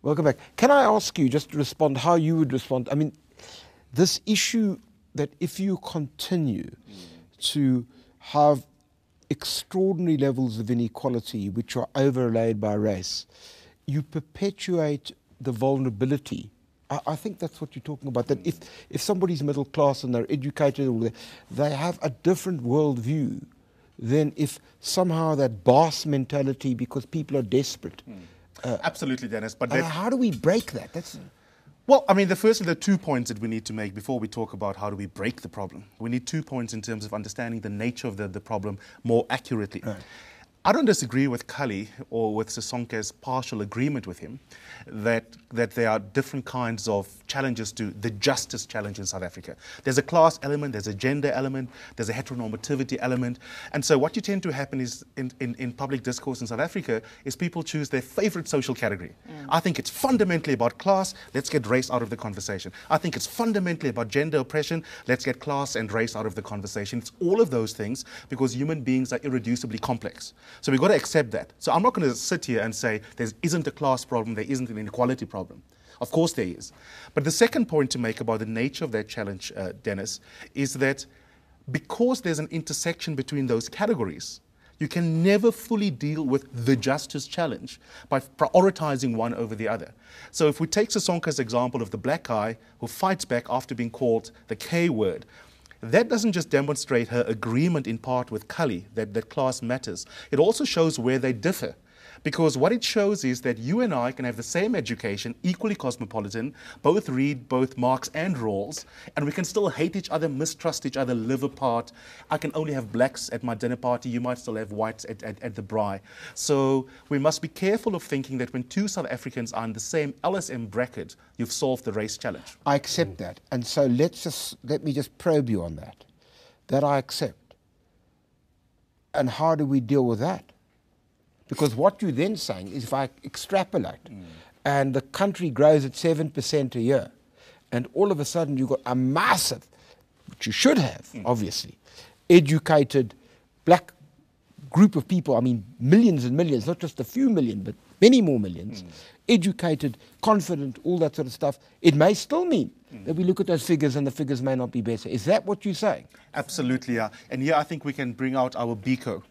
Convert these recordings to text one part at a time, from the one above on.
Welcome back. Can I ask you just to respond how you would respond? I mean, this issue that if you continue to have extraordinary levels of inequality which are overlaid by race, you perpetuate the vulnerability. I think that's what you're talking about, that if somebody's middle class and they're educated, or they have a different worldview than if somehow that boss mentality, because people are desperate. Absolutely, Dennis. But how do we break that? Well, I mean, there are 2 points that we need to make before we talk about how do we break the problem. We need 2 points in terms of understanding the nature of the problem more accurately. Right. I don't disagree with Kallie or with Sisonke's partial agreement with him that there are different kinds of challenges to the justice challenge in South Africa. There's a class element, there's a gender element, there's a heteronormativity element. And so what you tend to happen is in public discourse in South Africa is people choose their favorite social category. I think it's fundamentally about class, let's get race out of the conversation. I think it's fundamentally about gender oppression, let's get class and race out of the conversation. It's all of those things because human beings are irreducibly complex. So we've got to accept that. So I'm not going to sit here and say there isn't a class problem, there isn't an inequality problem. Of course there is. But the second point to make about the nature of that challenge, Dennis, is that because there's an intersection between those categories, you can never fully deal with the justice challenge by prioritizing one over the other. So if we take Sisonke's example of the black guy who fights back after being called the K word, that doesn't just demonstrate her agreement in part with Kallie that class matters. It also shows where they differ. Because what it shows is that you and I can have the same education, equally cosmopolitan, both read both Marx and Rawls, and we can still hate each other, mistrust each other, live apart. I can only have blacks at my dinner party, you might still have whites at the braai. So we must be careful of thinking that when 2 South Africans are in the same LSM bracket, you've solved the race challenge. I accept that. And so let me just probe you on that. That I accept. And how do we deal with that? Because what you're then saying is if I extrapolate and the country grows at 7% a year and all of a sudden you've got a massive, which you should have, obviously, educated black group of people, I mean millions and millions, not just a few million, but many more millions, educated, confident, all that sort of stuff, it may still mean that we look at those figures and the figures may not be better. Is that what you're saying? Absolutely, yeah. And here I think we can bring out our BICO.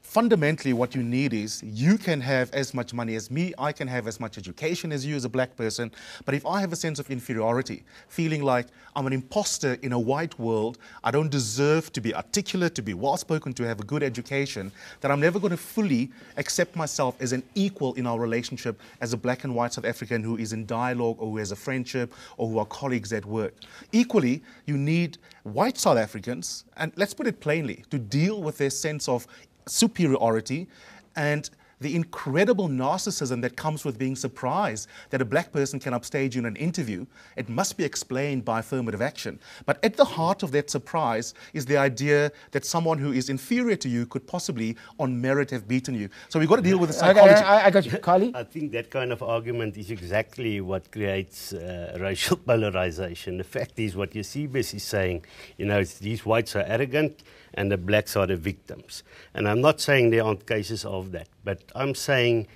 Fundamentally, what you need is you can have as much money as me, I can have as much education as you as a black person, but if I have a sense of inferiority, feeling like I'm an imposter in a white world, I don't deserve to be articulate, to be well-spoken, to have a good education, that I'm never going to fully accept myself as an equal in our relationship as a black and white South African who is in dialogue or who has a friendship or who are colleagues at work. Equally, you need white South Africans, and let's put it plainly, to deal with their sense of superiority and the incredible narcissism that comes with being surprised that a black person can upstage you in an interview. It must be explained by affirmative action. But at the heart of that surprise is the idea that someone who is inferior to you could possibly, on merit, have beaten you. So we've got to deal with the psychology. I got you. Kallie? I think that kind of argument is exactly what creates racial polarization. The fact is what Eusebius is saying, you know, these whites are arrogant and the blacks are the victims. And I'm not saying there aren't cases of that, but I'm saying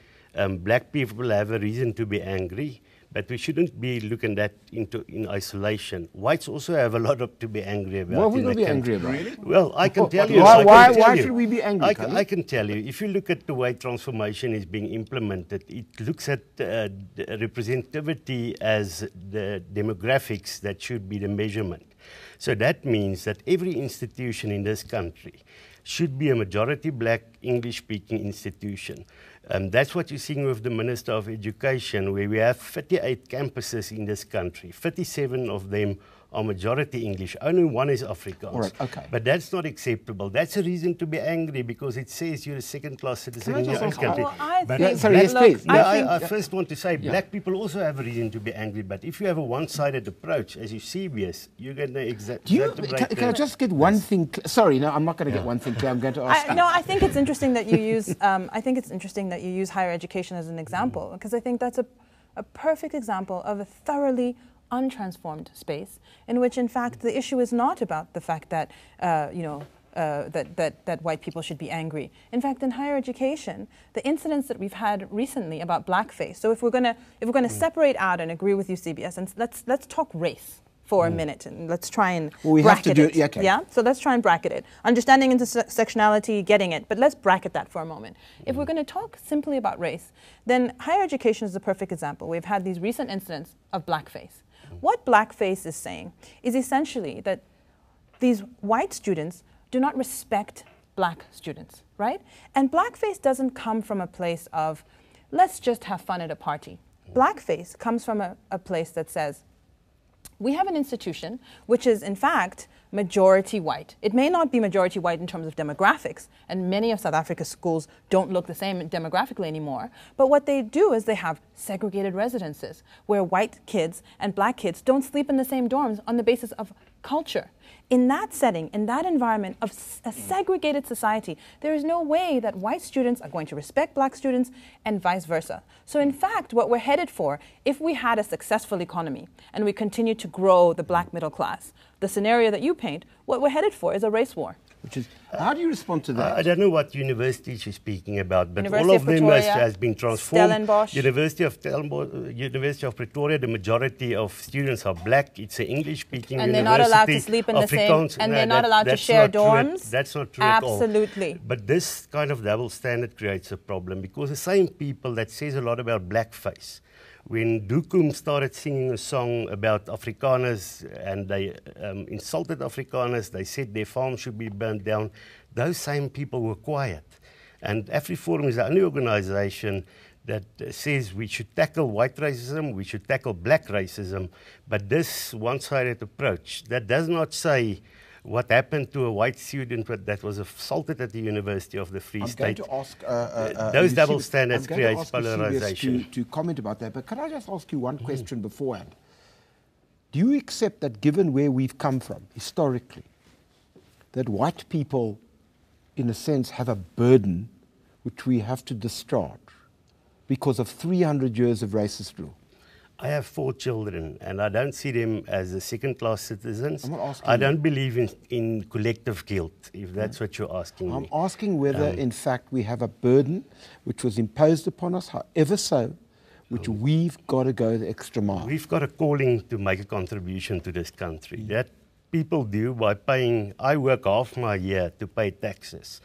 black people have a reason to be angry, but we shouldn't be looking at in isolation. Whites also have a lot to be angry about. What are we going to be angry about? Really? Well, I can tell you. Why should we be angry? I can tell you. If you look at the way transformation is being implemented, it looks at representativity as the demographics that should be the measurement. So that means that every institution in this country should be a majority black English-speaking institution. That's what you're seeing with the Minister of Education, where we have 38 campuses in this country. 37 of them are majority English. Only one is Afrikaans. All right, okay. But that's not acceptable. That's a reason to be angry because it says you're a second-class citizen in your own country. Well, I but think, sorry, yes, please. I first want to say black people also have a reason to be angry. But if you have a one-sided approach, as Eusebius, you're going to exacerbate. Can I just get one thing? Sorry, no, I'm not going to get one thing clear. I'm going to ask. No, I think it's interesting that you use. I think it's interesting that you use higher education as an example, because I think that's a perfect example of a thoroughly untransformed space in which, in fact, the issue is not about the fact that that white people should be angry. In fact, in higher education, the incidents that we've had recently about blackface. So if we're going to separate out and agree with Eusebius, and let's talk race for a minute, and let's try and bracket it. Yeah, okay. Yeah, so let's try and bracket it. Understanding intersectionality, getting it, but let's bracket that for a moment. If we're going to talk simply about race, then higher education is the perfect example. We've had these recent incidents of blackface. What blackface is saying is essentially that these white students do not respect black students, right? And blackface doesn't come from a place of, let's just have fun at a party. Blackface comes from a place that says, we have an institution which is, in fact, majority white. It may not be majority white in terms of demographics, and many of South Africa's schools don't look the same demographically anymore, but what they do is they have segregated residences where white kids and black kids don't sleep in the same dorms on the basis of culture. In that setting, in that environment of a segregated society, there is no way that white students are going to respect black students and vice versa. So in fact, what we're headed for, if we had a successful economy and we continue to grow the black middle class, the scenario that you paint, what we're headed for is a race war. Which is, how do you respond to that? I don't know what universities you're speaking about, but University all of of them Pretoria, has been transformed. Stellenbosch. University of Pretoria, the majority of students are black. It's an English-speaking university. And they're not allowed to sleep in the same, and they're not allowed to share dorms. That's not true Absolutely. at all. But this kind of double standard creates a problem, because the same people that says a lot about blackface, when Dukum started singing a song about Afrikaners and they insulted Afrikaners, they said their farm should be burned down, those same people were quiet. And Afriforum is the only organization that says we should tackle white racism, we should tackle black racism, but this one-sided approach, that does not say what happened to a white student that was assaulted at the University of the Free State. I'm going to ask those double standards create polarization. To comment about that, but can I just ask you one question beforehand? Do you accept that, given where we've come from historically, that white people, in a sense, have a burden which we have to discharge because of 300 years of racist rule? I have 4 children, and I don't see them as second-class citizens. I'm not asking I don't believe in collective guilt, if that's what you're asking me. I'm asking whether, in fact, we have a burden which was imposed upon us, however so, which we've got to go the extra mile. We've got a calling to make a contribution to this country. That people do by paying. I work half my year to pay taxes.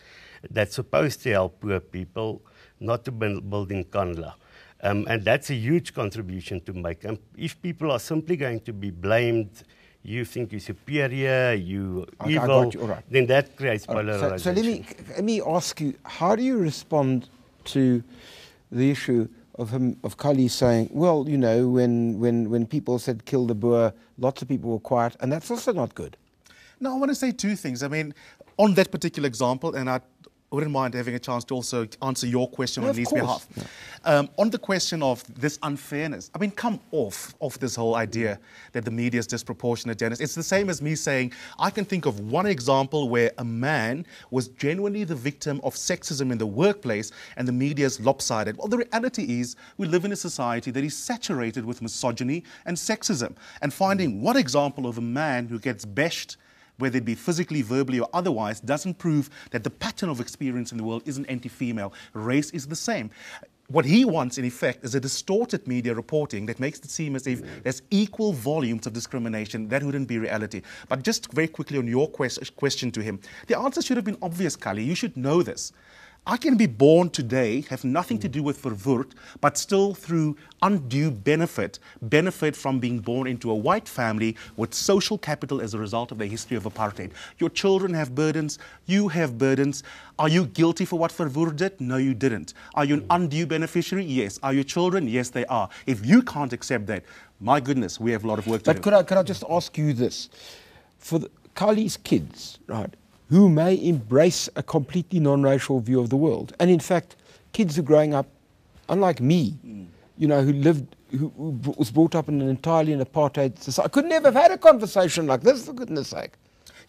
That's supposed to help poor people, not to build in Kanla. And that's a huge contribution to make. And if people are simply going to be blamed, you think you're superior, you're evil, right, then that creates polarization. So let me ask you, how do you respond to the issue of Kallie saying, well, you know, when people said kill the Boer, lots of people were quiet, and that's also not good? No, I want to say 2 things. I mean, on that particular example, and I wouldn't mind having a chance to also answer your question on Lee's behalf. Yeah. On the question of this unfairness, I mean, come off this whole idea that the media is disproportionate, Dennis. It's the same as me saying, I can think of one example where a man was genuinely the victim of sexism in the workplace and the media is lopsided. Well, the reality is we live in a society that is saturated with misogyny and sexism. And finding one example of a man who gets bashed, whether it be physically, verbally, or otherwise, doesn't prove that the pattern of experience in the world isn't anti-female. Race is the same. What he wants, in effect, is a distorted media reporting that makes it seem as if there's equal volumes of discrimination. That wouldn't be reality. But just very quickly on your question to him, the answer should have been obvious, Kallie. You should know this. I can be born today, have nothing to do with verwoerd, but still through undue benefit from being born into a white family with social capital as a result of the history of apartheid. Your children have burdens, you have burdens. Are you guilty for what verwoerd did? No, you didn't. Are you an undue beneficiary? Yes. Are your children? Yes, they are. If you can't accept that, my goodness, we have a lot of work to do. But could I just ask you this? For Kallie's kids, right, who may embrace a completely non-racial view of the world. And in fact, kids who are growing up, unlike me, you know, who was brought up in an entirely apartheid society, I could never have had a conversation like this, for goodness sake.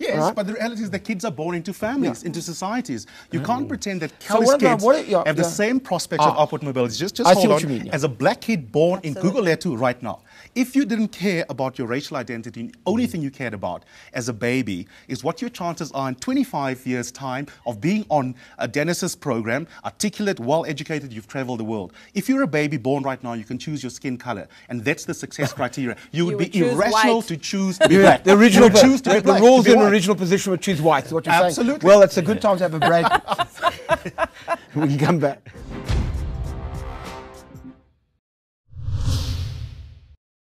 Yes, right? but the reality is that kids are born into families, into societies. You can't pretend that So Kallie's what about- kids what- yeah, have the yeah. same prospects of upward mobility. Just I see hold what on. you mean, yeah. As a black kid born in Absolutely. Guguletu right now, if you didn't care about your racial identity, the only thing you cared about as a baby is what your chances are in 25 years' time of being on a Dennis's program, articulate, well-educated, you've traveled the world. If you're a baby born right now, you can choose your skin color, and that's the success criteria. You would be would choose irrational white. to choose to be black. The original, You would choose to be the black, rules to be in white. original position would choose white. Is what you're saying? Absolutely. Well, it's a good time to have a break. We can come back.